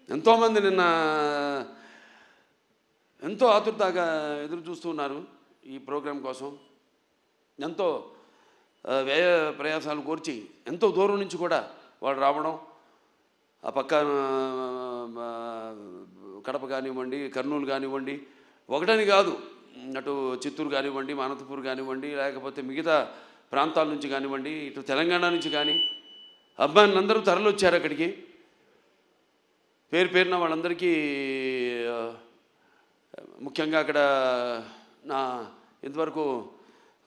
ఎంతోమంది నిన్న ఎంతో ఆతురతగా ఎదురు చూస్తున్నారు ఈ ప్రోగ్రాం కోసం. ఎంతో వ్యయ ప్రయాసాలు కోర్చి ఎంతో దూరం నుంచి కూడా వాళ్ళు రావడం, ఆ పక్క కడప కానివ్వండి, కర్నూలు కానివ్వండి, ఒకటని కాదు, అటు చిత్తూరు కానివ్వండి, అనంతపూర్ కానివ్వండి, లేకపోతే మిగతా ప్రాంతాల నుంచి కానివ్వండి, ఇటు తెలంగాణ నుంచి కానీ అబ్బాయిలందరూ తరలొచ్చారు అక్కడికి. పేరు పేరున వాళ్ళందరికీ ముఖ్యంగా అక్కడ నా ఇంతవరకు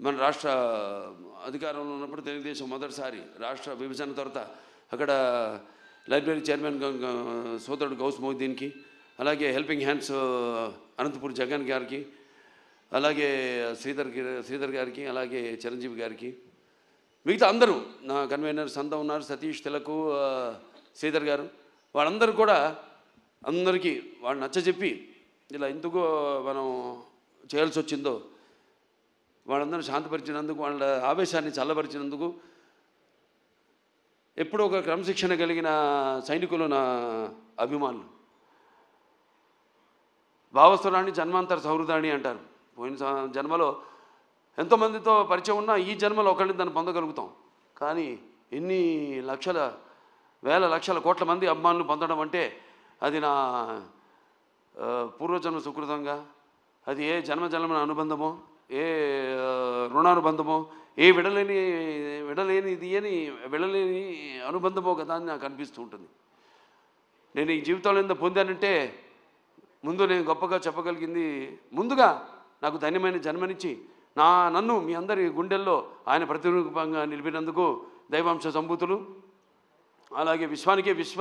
మన రాష్ట్ర అధికారంలో ఉన్నప్పుడు తెలుగుదేశం మొదటిసారి రాష్ట్ర విభజన తర్వాత అక్కడ లైబ్రరీ చైర్మన్ సోదరుడు గౌస్ మొహిద్దీన్కి, అలాగే హెల్పింగ్ హ్యాండ్స్ అనంతపూర్ జగన్ గారికి, అలాగే శ్రీధర్ గారికి, అలాగే చిరంజీవి గారికి, మిగతా అందరూ నా కన్వీనర్స్ అంతా ఉన్నారు, సతీష్ తిలకు, శ్రీధర్ గారు, వాళ్ళందరూ కూడా అందరికీ వాళ్ళు నచ్చజెప్పి ఇలా ఎందుకు మనం చేయాల్సి వచ్చిందో వాళ్ళందరూ శాంతపరిచినందుకు, వాళ్ళ ఆవేశాన్ని చల్లబరిచినందుకు, ఎప్పుడూ ఒక క్రమశిక్షణ కలిగిన సైనికులు నా అభిమానులు. భావస్థురాణి జన్మాంతర సౌహృదాణి అంటారు. పోయిన జన్మలో ఎంతోమందితో పరిచయం ఉన్నా ఈ జన్మలో ఒకరిని దాన్ని పొందగలుగుతాం. కానీ ఎన్ని లక్షల వేల లక్షల కోట్ల మంది అభిమానులు పొందడం అంటే అది నా పూర్వజన్మ సుకృతంగా, అది ఏ జన్మజన్మన అనుబంధమో, ఏ రుణానుబంధమో, ఏ విడలేని అనుబంధమో కదా అని నాకు అనిపిస్తూ ఉంటుంది. నేను ఈ జీవితంలో ఎంత పొందానంటే ముందు నేను గొప్పగా చెప్పగలిగింది, ముందుగా నాకు ధన్యమైన జన్మనిచ్చి నన్ను మీ అందరి గుండెల్లో ఆయన ప్రతిరూపంగా నిలిపినందుకు దైవాంశ సంభూతులు, అలాగే విశ్వానికే విశ్వ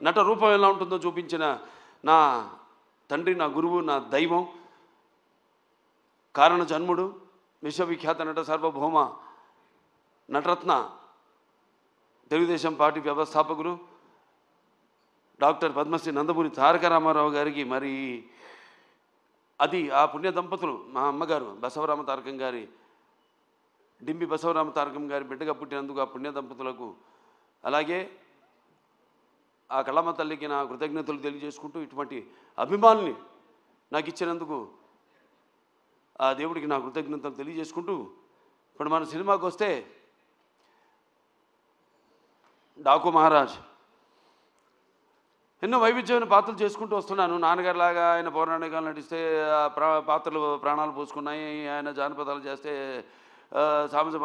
నట రూపం ఎలా ఉంటుందో చూపించిన నా తండ్రి, నా గురువు, నా దైవం, కారణ జన్ముడు, విశ్వవిఖ్యాత నట సార్వభౌమ నటరత్న, తెలుగుదేశం పార్టీ వ్యవస్థాపకులు డాక్టర్ పద్మశ్రీ నందమూరి తారక రామారావు గారికి, మరి అది ఆ పుణ్య దంపతులు మా అమ్మగారు బసవరామ తారకం గారి, డింబి బసవరామ తారకం గారి బిడ్డగా పుట్టినందుకు ఆ పుణ్య దంపతులకు, అలాగే ఆ కళమ్మ తల్లికి నా కృతజ్ఞతలు తెలియజేసుకుంటూ, ఇటువంటి అభిమానుల్ని నాకు ఇచ్చినందుకు ఆ దేవుడికి నా కృతజ్ఞతలు తెలియజేసుకుంటూ, ఇప్పుడు మన సినిమాకి వస్తే డాకు మహారాజ్ ఎన్నో వైవిధ్యమైన పాత్రలు చేసుకుంటూ వస్తున్నాను. నాన్నగారిలాగా ఆయన పౌరాణికాలు నటిస్తే పాత్రలు ప్రాణాలు పోసుకున్నాయి, ఆయన జానపదాలు చేస్తే సామాజ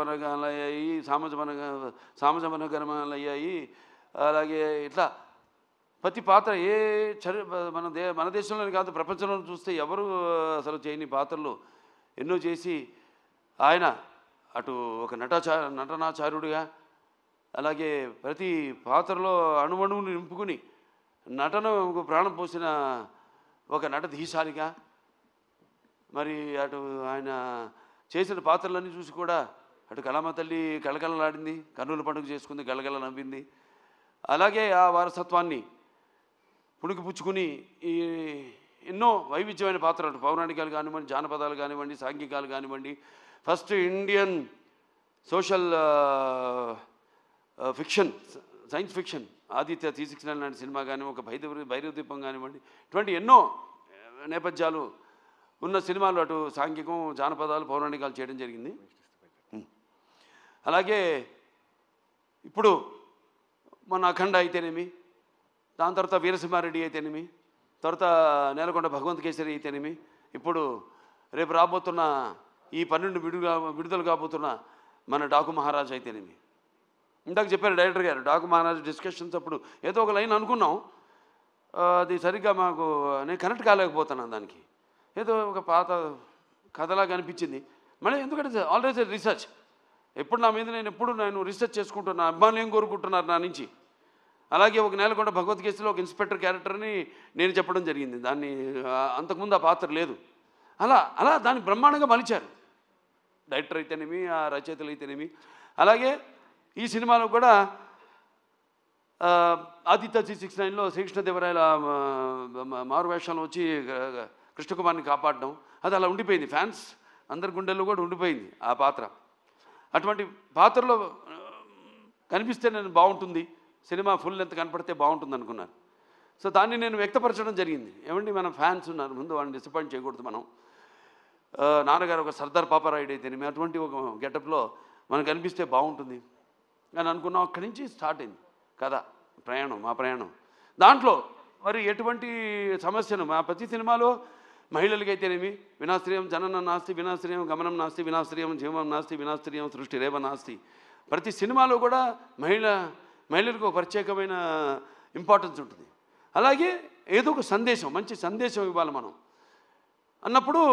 మనోగరమాలు అయ్యాయి. అలాగే ఇట్లా ప్రతి పాత్ర మన దేశంలోనే కాదు ప్రపంచంలో చూస్తే ఎవరు అసలు చేయని పాత్రలు ఎన్నో చేసి ఆయన అటు ఒక నటనాచార్యుడిగా, అలాగే ప్రతి పాత్రలో అణువణువును నింపుకుని నటనకు ప్రాణం పోసిన ఒక నటధీశాలిగా, మరి అటు ఆయన చేసిన పాత్రలన్నీ చూసి కూడా అటు కళమ్మ తల్లి కళకళలాడింది, కర్నూలు పండుగ చేసుకుంది, గలగల నవ్వింది. అలాగే ఆ వారసత్వాన్ని పుణికిపుచ్చుకుని ఈ ఎన్నో వైవిధ్యమైన పాత్రలు, పౌరాణికాలు కానివ్వండి, జానపదాలు కానివ్వండి, సాంఘికాలు కానివ్వండి, first Indian social fiction, science fiction Aditya 369 లాంటి సినిమా కానీ, ఒక భైరవ దీపం కానివ్వండి, ఇటువంటి ఎన్నో నేపథ్యాలు ఉన్న సినిమాలు అటు సాంఘికం, జానపదాలు, పౌరాణికాలు చేయడం జరిగింది. అలాగే ఇప్పుడు మన అఖండ అయితేనేమి, దాని తర్వాత వీరసింహారెడ్డి అయితేనేమి, తర్వాత నేలకొండ భగవంత్ కేసరి అయితేనేమి, ఇప్పుడు రేపు రాబోతున్న ఈ 12 విడుదల కాబోతున్న మన డాకు మహారాజ్ అయితేనేమి. ఇందాక చెప్పారు డైరెక్టర్ గారు, డాకు మహారాజ్ డిస్కషన్స్ అప్పుడు ఏదో ఒక లైన్ అనుకున్నాం, అది సరిగ్గా నేను కనెక్ట్ కాలేకపోతున్నాను. దానికి ఏదో ఒక పాత కథలాగా అనిపించింది. మళ్ళీ ఎందుకంటే ఆల్వేస్ రీసెర్చ్, ఎప్పుడు నా మీద నేను రీసెర్చ్ చేసుకుంటున్నాను, అభిమానులు ఏం కోరుకుంటున్నారు నా నుంచి. అలాగే ఒక నేలకొండ భగవద్గీతలో ఒక ఇన్స్పెక్టర్ క్యారెక్టర్ని నేను చెప్పడం జరిగింది. దాన్ని అంతకుముందు ఆ పాత్ర లేదు. అలా దాన్ని బ్రహ్మాండంగా మలిచారు డైరెక్టర్ అయితేనేమి, ఆ రచయితలు అయితేనేమి. అలాగే ఈ సినిమాలో కూడా ఆదిత్య 369లో శ్రీకృష్ణదేవరాయల మారువేషంలో వచ్చి కృష్ణకుమార్ని కాపాడడం, అది అలా ఉండిపోయింది. ఫ్యాన్స్ అందరి గుండెల్లో కూడా ఉండిపోయింది ఆ పాత్ర. అటువంటి పాత్రలో కనిపిస్తే నేను బాగుంటుంది, సినిమా ఫుల్ లెంత్ కనపడితే బాగుంటుంది అనుకున్నాను. సో దాన్ని నేను వ్యక్తపరచడం జరిగింది. ఏమండి, మన ఫ్యాన్స్ ఉన్నారు, ముందు వాళ్ళని డిసప్పాయింట్ చేయకూడదు మనం. నాన్నగారు ఒక సర్దార్ పాపారాయుడు అయితేనేమి అటువంటి ఒక గెటప్లో మనకు కనిపిస్తే బాగుంటుంది అని అనుకున్నాం. అక్కడి నుంచి స్టార్ట్ అయింది కథ, ప్రయాణం, మా ప్రయాణం. దాంట్లో మరి ఎటువంటి సమస్యను మా ప్రతి సినిమాలో మహిళలకైతేనేమి వినాశ్రయం జననం నాస్తి, వినాశ్రయం గమనం నాస్తి, వినాశ్రయం జీవం నాస్తి, వినాశ్రయం సృష్టి రేవ నాస్తి. ప్రతి సినిమాలో కూడా మహిళలకు ఒక ప్రత్యేకమైన ఇంపార్టెన్స్ ఉంటుంది. అలాగే ఏదో ఒక సందేశం, మంచి సందేశం ఇవ్వాలి మనం అన్నప్పుడు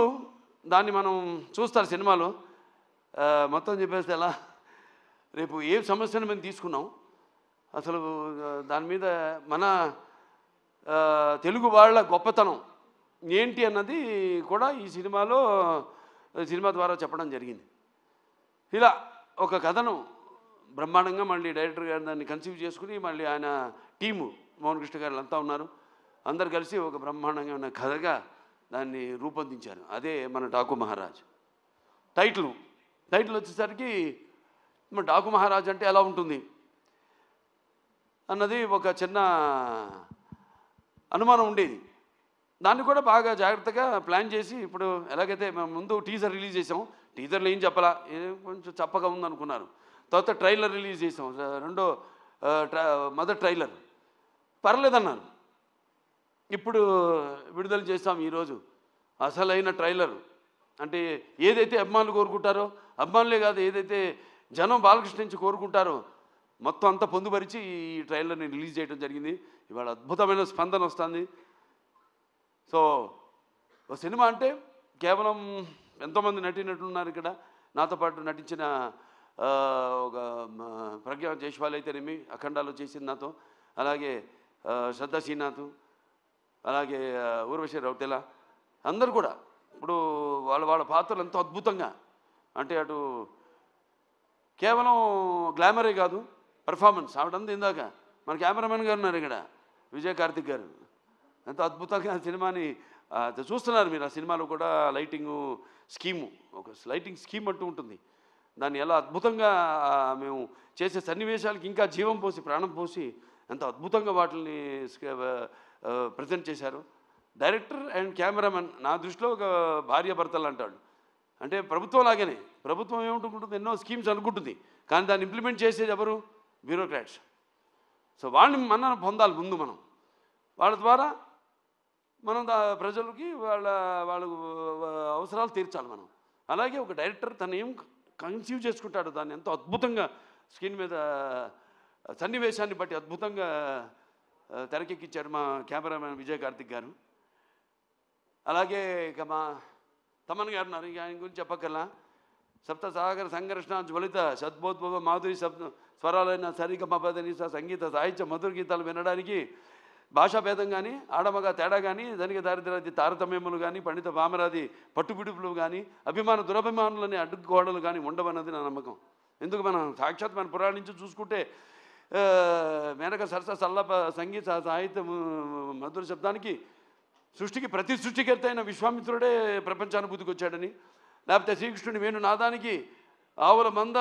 దాన్ని మనం చూస్తారు సినిమాలో. మొత్తం చెప్పేస్తే ఎలా, రేపు ఏ సమస్యను మేము తీసుకున్నాం, అసలు దాని మీద మన తెలుగు వాళ్ళ గొప్పతనం ఏంటి అన్నది కూడా ఈ సినిమా ద్వారా చెప్పడం జరిగింది. ఇలా ఒక కథను బ్రహ్మాండంగా మళ్ళీ డైరెక్టర్ గారు దాన్ని కన్సీవ్ చేసుకుని, మళ్ళీ ఆయన టీము మోహన్ కృష్ణ గారు అంతా ఉన్నారు, అందరు కలిసి ఒక బ్రహ్మాండంగా ఉన్న కథగా దాన్ని రూపొందించారు. అదే మన డాకు మహారాజ్. టైటిల్ వచ్చేసరికి మన డాకు మహారాజ్ అంటే ఎలా ఉంటుంది అన్నది ఒక చిన్న అనుమానం ఉండేది. దాన్ని కూడా బాగా జాగ్రత్తగా ప్లాన్ చేసి, ఇప్పుడు ఎలాగైతే మేము ముందు టీజర్ రిలీజ్ చేసాం, టీజర్లో ఏం చెప్పాలా, కొంచెం చప్పగా ఉందనుకున్నారు. తర్వాత ట్రైలర్ రిలీజ్ చేసాం, మొదటి ట్రైలర్ పర్లేదన్నారు. ఇప్పుడు విడుదల చేస్తాం ఈరోజు అసలైన ట్రైలర్. అంటే ఏదైతే అభిమానులు కోరుకుంటారో, అభిమానులే కాదు, ఏదైతే జనం బాలకృష్ణ నుంచి కోరుకుంటారో మొత్తం అంతా పొందుపరిచి ఈ ట్రైలర్ని రిలీజ్ చేయడం జరిగింది. ఇవాళ అద్భుతమైన స్పందన వస్తుంది. సో ఒక సినిమా అంటే కేవలం ఎంతోమంది నటీనటులున్నారు ఇక్కడ. నాతో పాటు నటించిన ఒక ప్రజ్ఞా జైస్వాల్ అయితేనేమి అఖండాలో చేసింది నాతో, అలాగే శ్రద్ధా శ్రీనాథ్, అలాగే ఊర్వశి రౌతెల, అందరూ కూడా ఇప్పుడు వాళ్ళ పాత్రలు ఎంతో అద్భుతంగా, అంటే అటు కేవలం గ్లామరే కాదు, పెర్ఫార్మెన్స్ ఆవిడంతా. ఇందాక మన కెమెరామెన్ గారు ఉన్నారు ఇక్కడ, విజయ్ కార్తిక్ గారు, ఎంతో అద్భుతంగా సినిమాని చూస్తున్నారు మీరు. ఆ సినిమాలో కూడా లైటింగు స్కీము, ఒక లైటింగ్ స్కీమ్ అంటూ ఉంటుంది. దాన్ని ఎలా అద్భుతంగా మేము చేసే సన్నివేశాలకి ఇంకా జీవం పోసి, ప్రాణం పోసి ఎంతో అద్భుతంగా వాటిని ప్రజెంట్ చేశారు. డైరెక్టర్ అండ్ కెమెరామెన్ నా దృష్టిలో ఒక భార్యాభర్తలు అంటాడు. అంటే ప్రభుత్వం లాగానే, ప్రభుత్వం ఏముంటుంది, ఎన్నో స్కీమ్స్ అనుకుంటుంది, కానీ దాన్ని ఇంప్లిమెంట్ చేసేది ఎవరు? బ్యూరోక్రాట్స్. సో వాళ్ళని మనం పొందాలి ముందు, మనం వాళ్ళ ద్వారా మనం ప్రజలకి వాళ్ళ అవసరాలు తీర్చాలి మనం. అలాగే ఒక డైరెక్టర్ తను ఏం కన్సీవ్ చేసుకుంటాడు, దాన్ని ఎంతో అద్భుతంగా స్క్రీన్ మీద సన్నివేశాన్ని బట్టి అద్భుతంగా తెరకెక్కించాడు మా కెమెరామెన్ విజయ్ కార్తిక్ గారు. అలాగే ఇక మా తమన్ గారు ఉన్నారు, ఇక ఆయన గురించి చెప్పక్కర్లా. సప్త సాగర సంఘర్షణ జ్వలిత సద్భోద్భవ మాధురి స్వరాలైన సరిగమపదని సంగీత సాహిత్య మధుర గీతాలు వినడానికి భాషాభేదం కానీ, ఆడమగా తేడా కానీ, ధనిక దారిద్ర్యాది తారతమ్యములు కానీ, పండిత పామరాది పట్టుబిడుపులు కానీ, అభిమాన దురభిమానులని అడ్డుగోడలు కానీ ఉండవన్నది నా నమ్మకం. ఎందుకు మనం సాక్షాత్ మన పురాణం నుంచి చూసుకుంటే మేనక సరస సల్లప సంగీత సాహిత్య మధుర శబ్దానికి సృష్టికి ప్రతి సృష్టికర్త అయిన విశ్వామిత్రుడే ప్రపంచానుభూతికి వచ్చాడని, లేకపోతే శ్రీకృష్ణుని వేణు నాదానికి ఆవుల మంద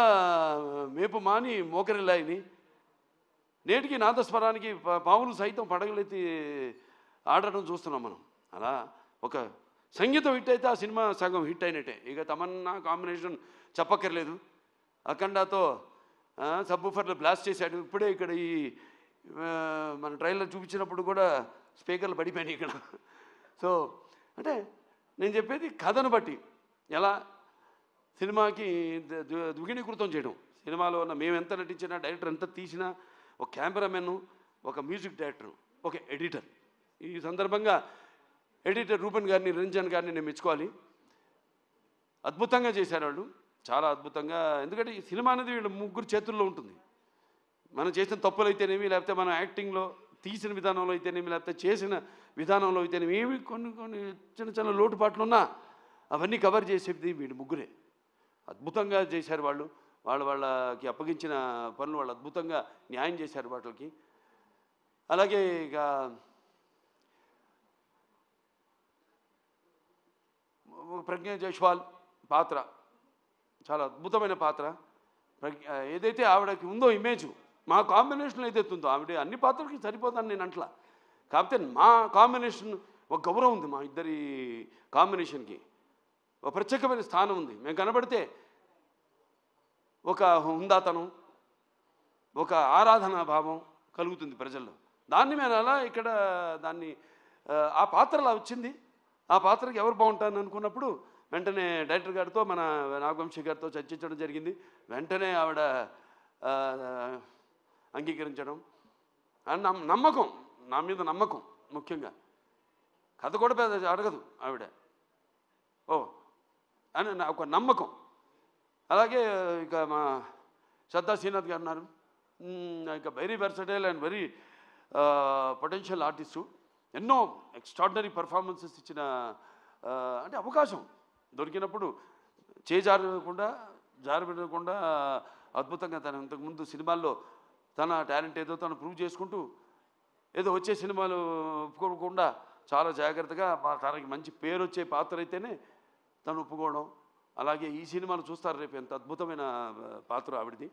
మేపు మాని మోకరిల్లాయని, నేటికి నాదస్వరానికి పాములు సైతం పడగలెత్తి ఆడటం చూస్తున్నాం మనం. అలా ఒక సంగీతం హిట్ అయితే ఆ సినిమా సగం హిట్ అయినట్టే. ఇక తమన్నా కాంబినేషన్ చెప్పక్కర్లేదు, అఖండాతో సబ్బూఫర్లు బ్లాస్ట్ చేశాడు. ఇప్పుడే ఇక్కడ ఈ మన ట్రైలర్ చూపించినప్పుడు కూడా స్పీకర్లు పడిపోయినాయి ఇక్కడ. సో అంటే నేను చెప్పేది కథను బట్టి ఎలా సినిమాకి ద్విగుణీకృతం చేయడం. సినిమాలో ఉన్న మేము ఎంత నటించినా, డైరెక్టర్ ఎంత తీసినా, ఒక కెమెరామెన్, ఒక మ్యూజిక్ డైరెక్టర్, ఒక ఎడిటర్. ఈ సందర్భంగా ఎడిటర్ రూపన్ గారిని, రంజన్ గారిని నేను మెచ్చుకోవాలి. అద్భుతంగా చేశారు వాళ్ళు, చాలా అద్భుతంగా. ఎందుకంటే ఈ సినిమా అనేది వీళ్ళ ముగ్గురు చేతుల్లో ఉంటుంది. మనం చేసిన తప్పులు అయితేనేమి, లేకపోతే మనం యాక్టింగ్లో తీసిన విధానంలో అయితేనేమి, లేకపోతే చేసిన విధానంలో అయితేనేమి, ఏమి కొన్ని చిన్న చిన్న లోటుపాట్లు ఉన్నా అవన్నీ కవర్ చేసేది వీళ్ళు ముగ్గురే. అద్భుతంగా చేశారు వాళ్ళు. వాళ్ళకి అప్పగించిన పనులు వాళ్ళు అద్భుతంగా న్యాయం చేశారు వాటికి. అలాగే ఇక ప్రజ్ఞా జైస్వాల్ పాత్ర చాలా అద్భుతమైన పాత్ర. ఏదైతే ఆవిడకి ఉందో ఇమేజ్, మా కాంబినేషన్లో ఏదైతే ఉందో, ఆవిడ అన్ని పాత్రలకి సరిపోతాను నేను అంట్లా. కాకపోతే మా కాంబినేషన్ ఒక గౌరవం ఉంది, మా ఇద్దరి కాంబినేషన్కి ఒక ప్రత్యేకమైన స్థానం ఉంది. మేము కనబడితే ఒక హుందాతనం, ఒక ఆరాధనా భావం కలుగుతుంది ప్రజల్లో. దాన్ని మేము అలా ఇక్కడ దాన్ని ఆ పాత్ర అలా వచ్చింది. ఆ పాత్రకి ఎవరు బాగుంటారని అనుకున్నప్పుడు వెంటనే డైరెక్టర్ గారితో, మన నాగవంశీ గారితో చర్చించడం జరిగింది. వెంటనే ఆవిడ అంగీకరించడం, అండ్ నమ్మకం, నా మీద నమ్మకం. ముఖ్యంగా కథ కూడా పెద్ద అడగదు ఆవిడ, ఓ అని నా ఒక నమ్మకం. అలాగే ఇక మా శ్రద్ధా శ్రీనాథ్ గారు ఉన్నారు, ఇక very versatile and very potential artist. ఎన్నో ఎక్స్ట్రాడినరీ పర్ఫార్మెన్సెస్ ఇచ్చిన, అంటే అవకాశం దొరికినప్పుడు జారబెట్టకుండా అద్భుతంగా తను ఇంతకుముందు సినిమాల్లో తన టాలెంట్ ఏదో తను ప్రూవ్ చేసుకుంటూ, ఏదో వచ్చే సినిమాలు ఒప్పుకోకుండా చాలా జాగ్రత్తగా తనకి మంచి పేరు వచ్చే పాత్ర అయితేనే తను ఒప్పుకోవడం. అలాగే ఈ సినిమాలు చూస్తారు రేపు, ఎంత అద్భుతమైన పాత్ర ఆవిడది.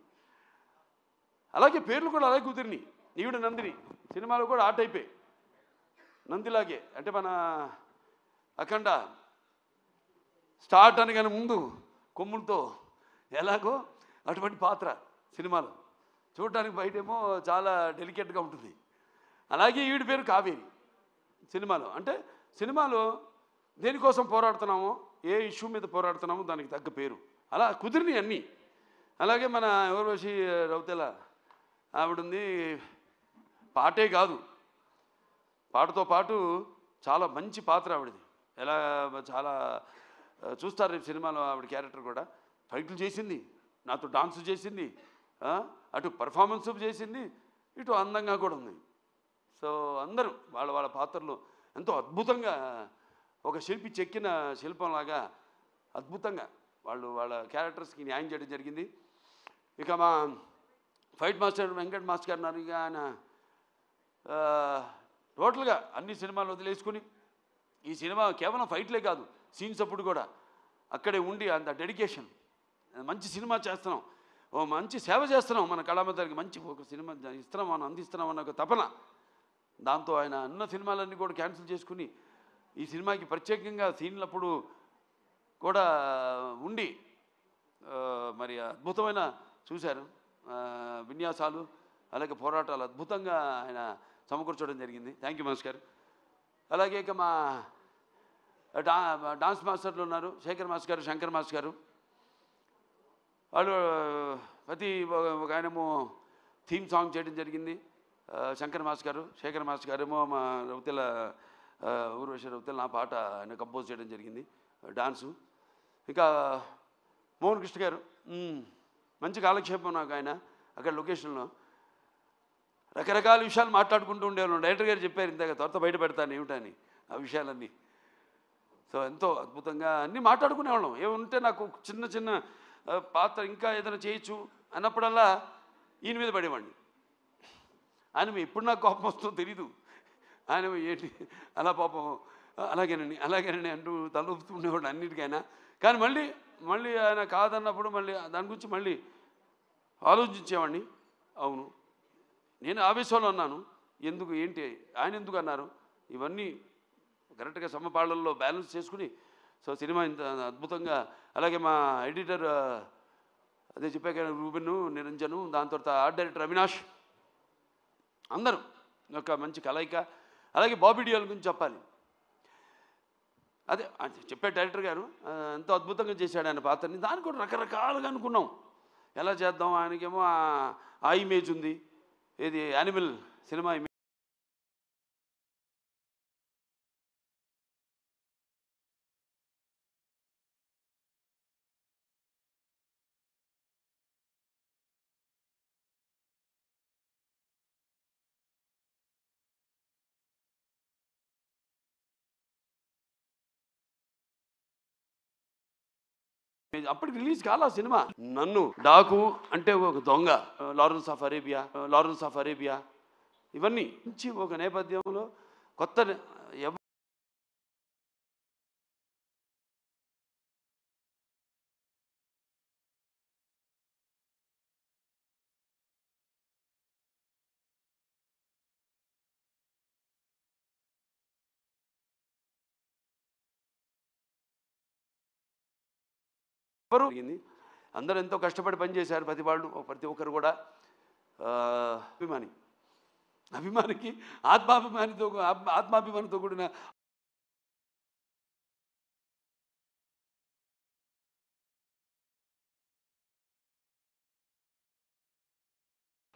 అలాగే పేర్లు కూడా అలాగే కుదిరినాయి. ఈవిడ నందిని సినిమాలు కూడా ఆ టైపే, నందిలాగే. అంటే మన అఖండ స్టార్ట్ అనగానే ముందు కొమ్ములతో ఎలాగో అటువంటి పాత్ర సినిమాలో చూడటానికి బయటేమో చాలా డెలికేట్గా ఉంటుంది. అలాగే ఈవిడ పేరు కావేరి సినిమాలో. అంటే సినిమాలో దేనికోసం పోరాడుతున్నామో, ఏ ఇష్యూ మీద పోరాడుతున్నామో దానికి తగ్గ పేరు అలా కుదిరినాయి అన్నీ. అలాగే మన ఊర్వశి రౌతెల ఆవిడుంది, పాటే కాదు పాటతో పాటు చాలా మంచి పాత్ర ఆవిడది. ఎలా చాలా చూస్తారు రేపు సినిమాలో ఆవిడ క్యారెక్టర్ కూడా. ఫైట్లు చేసింది, నాతో డాన్స్ చేసింది, అటు పర్ఫార్మెన్స్ చేసింది, ఇటు అందంగా కూడా ఉంది. సో అందరూ వాళ్ళ వాళ్ళ పాత్రలు ఎంతో అద్భుతంగా, ఒక శిల్పి చెక్కిన శిల్పంలాగా అద్భుతంగా వాళ్ళ క్యారెక్టర్స్కి న్యాయం చేయడం జరిగింది. ఇక మా ఫైట్ మాస్టర్ వెంకట్ మాస్టర్ గారు ఉన్నారు. ఇక ఆయన టోటల్గా అన్ని సినిమాలు వదిలేసుకుని ఈ సినిమా కేవలం ఫైట్లే కాదు, సీన్స్ అప్పుడు కూడా అక్కడే ఉండి అంత డెడికేషన్, మంచి సినిమా చేస్తున్నాం, ఓ మంచి సేవ చేస్తున్నాం మన కళామందరికి, మంచి ఒక సినిమా ఇస్తున్నాం, మనం అందిస్తున్నాం అన్న ఒక తపన. దాంతో ఆయన అన్న సినిమాలన్నీ కూడా క్యాన్సిల్ చేసుకుని ఈ సినిమాకి ప్రత్యేకంగా సీన్లప్పుడు కూడా ఉండి మరి అద్భుతమైన చూశారు విన్యాసాలు, అలాగే పోరాటాలు అద్భుతంగా ఆయన సమకూర్చడం జరిగింది. థ్యాంక్ యూ మనోజ్ గారు. అలాగే ఇక మా డాన్స్ మాస్టర్లు ఉన్నారు, శేఖర్ మాస్టర్ గారు, శంకర్ మాస్టర్ గారు. వాళ్ళు ప్రతి ఒక ఆయనేమో థీమ్ సాంగ్ చేయడం జరిగింది, శంకర్ మాస్టర్ గారు. శేఖర్ మాస్టర్ గారేమో మా రౌతెల ఊర్వశి రౌతెల నా పాట ఆయన కంపోజ్ చేయడం జరిగింది, డాన్సు. ఇంకా మోహన్ కృష్ణ గారు మంచి కాలక్షేపం నాకు ఆయన అక్కడ లొకేషన్లో. రకరకాల విషయాలు మాట్లాడుకుంటూ ఉండేవాళ్ళం. డైరెక్టర్ గారు చెప్పారు ఇందాక, త్వరత బయట పెడతాను ఏమిటని ఆ విషయాలన్నీ. సో ఎంతో అద్భుతంగా అన్నీ మాట్లాడుకునేవాళ్ళం. ఏముంటే నాకు చిన్న చిన్న పాత్ర ఇంకా ఏదైనా చేయొచ్చు అన్నప్పుడల్లా ఈయన మీద పడేవాడిని. ఆయన ఎప్పుడు నాకు కోపం వస్తుందో తెలీదు. ఆయన ఏంటి అలా పాపం అలాగేనండి అంటూ తలూపుతూ ఉండేవాడు అన్నిటికైనా. కానీ మళ్ళీ ఆయన కాదన్నప్పుడు మళ్ళీ దాని గురించి మళ్ళీ ఆలోచించేవాడిని. అవును, నేను ఆవేశంలో అన్నాను, ఎందుకు ఏంటి ఆయన ఎందుకు అన్నారు, ఇవన్నీ కరెక్ట్గా సమపాళ్ళల్లో బ్యాలెన్స్ చేసుకుని సో సినిమా ఇంత అద్భుతంగా. అలాగే మా ఎడిటర్ అదే చెప్పాక రూబిన్, నిరంజను, దాని తర్వాత ఆర్ట్ డైరెక్టర్ అవినాష్, అందరూ ఒక మంచి కలయిక. అలాగే బాబీ డియోల్ గురించి చెప్పాలి. అదే చెప్పే డైరెక్టర్ గారు ఎంతో అద్భుతంగా చేశాడు ఆయన పాత్రని. దాన్ని కూడా రకరకాలుగా అనుకున్నాం, ఎలా చేద్దాం. ఆయనకేమో ఆ ఇమేజ్ ఉంది, ఏది యానిమల్ సినిమా ఇమేజ్. అప్పటికి రిలీజ్ కాల సినిమా. నన్ను డాకు అంటే ఒక దొంగ, లారెన్స్ ఆఫ్ అరేబియా ఇవన్నీ నుంచి ఒక నేపథ్యంలో కొత్త ఎవరు అందరూ ఎంతో కష్టపడి పనిచేశారు, ప్రతి ఒక్కరు కూడా. అభిమాని అభిమానికి ఆత్మాభిమానితో కూడిన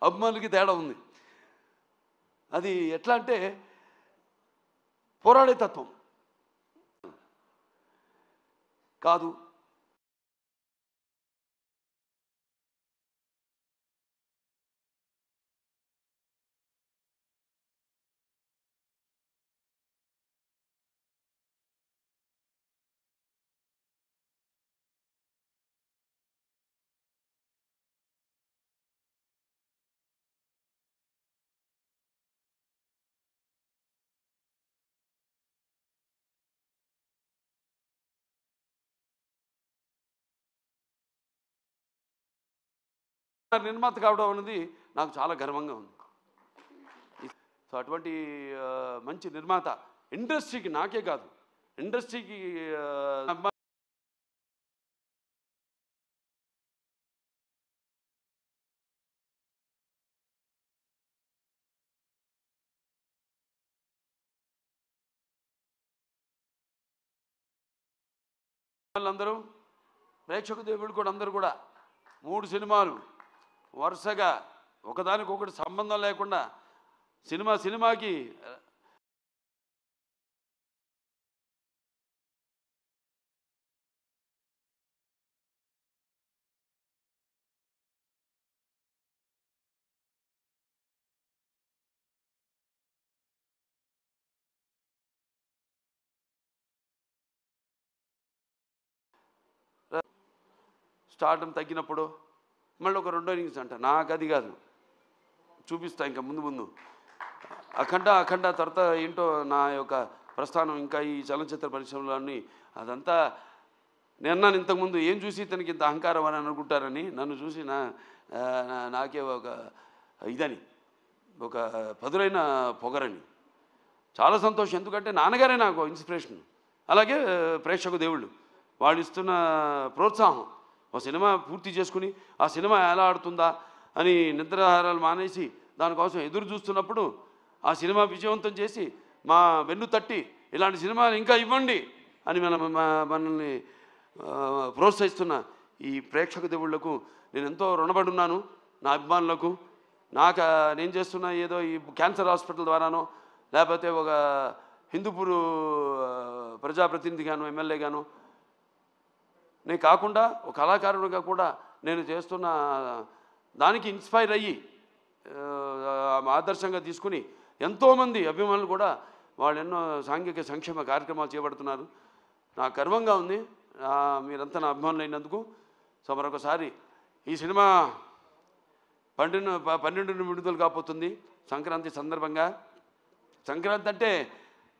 అభిమానులకి తేడా ఉంది. అది ఎట్లా అంటే పోరాడే తత్వం కాదు. నిర్మాత కావడం అనేది నాకు చాలా గర్వంగా ఉంది. సో అటువంటి మంచి నిర్మాత ఇండస్ట్రీకి, నాకే కాదు ఇండస్ట్రీకి వాళ్ళందరూ ప్రేక్షక దేవుళ్ళు కూడా అందరూ కూడా 3 సినిమాలు వరుసగా ఒకదానికొకటి సంబంధం లేకుండా సినిమాకి స్టార్టం తగ్గినప్పుడు మళ్ళీ ఒక రెండో ఇన్నింగ్స్ అంట. నాకు అది కాదు, చూపిస్తా ఇంకా ముందు అఖండ తర్వాత ఏంటో నా యొక్క ప్రస్థానం ఇంకా ఈ చలనచిత్ర పరిశ్రమలోని అదంతా. నేను ఇంతకుముందు ఏం చూసి తనకి ఇంత అహంకారం అని అనుకుంటారని, నన్ను చూసి నాకే ఒక ఇదని, ఒక పదులైన పొగరని. చాలా సంతోషం, ఎందుకంటే నాన్నగారే నాకు ఇన్స్పిరేషన్. అలాగే ప్రేక్షక దేవుళ్ళు వాళ్ళు ఇస్తున్న ప్రోత్సాహం. ఒక సినిమా పూర్తి చేసుకుని ఆ సినిమా ఎలా ఆడుతుందా అని నిద్రాహారాలు మానేసి దానికోసం ఎదురు చూస్తున్నప్పుడు ఆ సినిమా విజయవంతం చేసి మా వెన్ను తట్టి ఇలాంటి సినిమాలు ఇంకా ఇవ్వండి అని మనల్ని ప్రోత్సహిస్తున్న ఈ ప్రేక్షక దేవుళ్లకు నేను ఎంతో రుణపడి ఉన్నాను. నా అభిమానులకు, నేను చేస్తున్న ఏదో ఈ క్యాన్సర్ హాస్పిటల్ ద్వారానో లేకపోతే ఒక హిందూపూర్ ప్రజాప్రతినిధిగాను ఎమ్మెల్యేగాను నేను కాకుండా ఒక కళాకారుడిగా కూడా నేను చేస్తున్న దానికి ఇన్స్పైర్ అయ్యి ఆదర్శంగా తీసుకుని ఎంతోమంది అభిమానులు కూడా వాళ్ళు ఎన్నో సాంఘిక సంక్షేమ కార్యక్రమాలు చేపడుతున్నారు. నాకు గర్వంగా ఉంది మీరంతా నా అభిమానులు అయినందుకు. సో మరొకసారి ఈ సినిమా 12 విడుదల కాబోతుంది సంక్రాంతి సందర్భంగా. సంక్రాంతి అంటే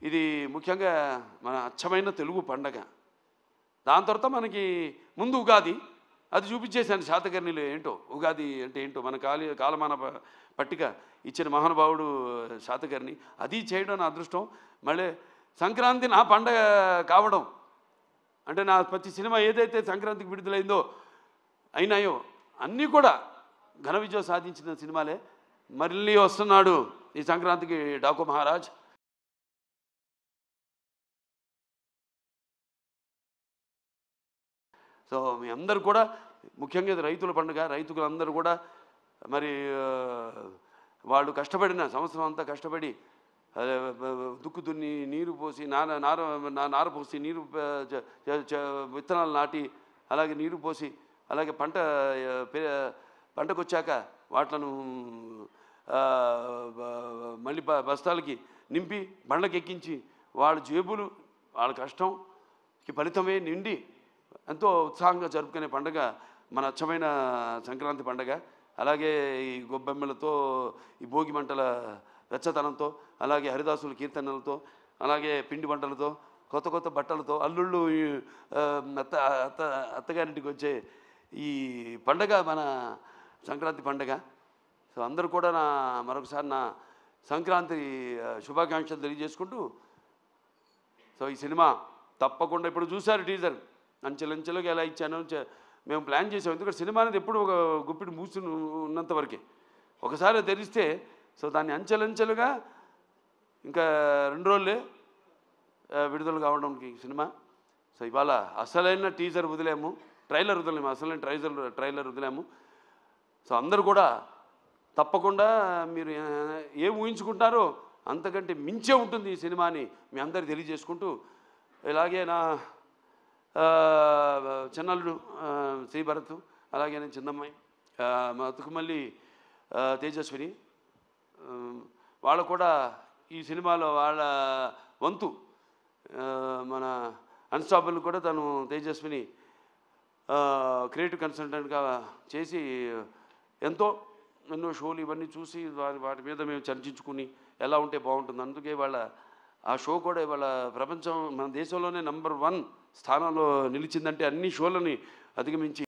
ఇది ముఖ్యంగా మన అచ్చమైన తెలుగు పండగ. దాని తర్వాత మనకి ముందు ఉగాది, అది చూపించేశాను శాతకర్ణిలో ఏంటో ఉగాది అంటే ఏంటో మన కాలమాన పట్టిక ఇచ్చిన మహానుభావుడు శాతకర్ణి. అది చేయడం నా అదృష్టం. మళ్ళీ సంక్రాంతి నా పండగ కావడం అంటే నా ప్రతి సినిమా ఏదైతే సంక్రాంతికి విడుదలైందో అయినాయో అన్నీ కూడా ఘన విజయం సాధించిన సినిమాలే. మళ్ళీ వస్తున్నాడు ఈ సంక్రాంతికి డాకు మహారాజ్. సో మీ అందరూ కూడా ముఖ్యంగా రైతుల పండుగ, రైతులందరూ కూడా మరి వాళ్ళు కష్టపడిన సంవత్సరం అంతా కష్టపడి దుక్కు దున్ని నీరు పోసి నార పోసి నీరు విత్తనాలు నాటి అలాగే నీరు పోసి అలాగే పంటకు వచ్చాక వాటిలను మళ్ళీ బస్తాలకి నింపి బండ్లకి ఎక్కించి వాళ్ళ జేబులు వాళ్ళ కష్టంకి ఫలితమే నిండి ఎంతో ఉత్సాహంగా జరుపుకునే పండుగ మన అచ్చమైన సంక్రాంతి పండుగ. అలాగే ఈ గొబ్బెమ్మలతో, ఈ భోగి మంటల వెచ్చతనంతో, అలాగే హరిదాసుల కీర్తనలతో, అలాగే పిండి వంటలతో, కొత్త బట్టలతో, అల్లుళ్ళు అత్తగారింటికి వచ్చే ఈ పండగ మన సంక్రాంతి పండగ. సో అందరూ కూడా మరొకసారి నా సంక్రాంతి శుభాకాంక్షలు తెలియజేసుకుంటూ, సో ఈ సినిమా తప్పకుండా ఇప్పుడు చూశారు టీజర్ అంచెలంచెలుగా ఎలా ఇచ్చాను మేము ప్లాన్ చేసాం. ఎందుకంటే సినిమా అనేది ఎప్పుడు ఒక గుప్పిడి మూసుని ఉన్నంత వరకే. ఒకసారి తెరిస్తే సో దాన్ని అంచెలంచెలుగా ఇంకా 2 రోజులే విడుదల కావడానికి సినిమా. సో ఇవాళ అసలైన టీజర్ వదిలాము, ట్రైలర్ వదిలేము, అసలైన ట్రైలర్ వదిలాము. సో అందరూ కూడా తప్పకుండా మీరు ఏం ఊహించుకుంటారో అంతకంటే మించే ఉంటుంది ఈ సినిమా అని మీ అందరికి తెలియజేసుకుంటూ, ఇలాగే నా చిన్నల్లుడు శ్రీభరత్, అలాగే నేను చిన్నమ్మాయి మా అతుకుమల్లి తేజస్విని, వాళ్ళు కూడా ఈ సినిమాలో వాళ్ళ వంతు మన అన్స్టాపబుల్ కూడా తను తేజస్విని క్రియేటివ్ కన్సల్టెంట్గా చేసి ఎన్నో షోలు ఇవన్నీ చూసి వాటి మీద మేము చర్చించుకుని ఎలా ఉంటే బాగుంటుంది. అందుకే వాళ్ళ ఆ షో కూడా ఇవాళ ప్రపంచం మన దేశంలోనే నంబర్ 1 స్థానంలో నిలిచిందంటే అన్ని షోలని అధిగమించి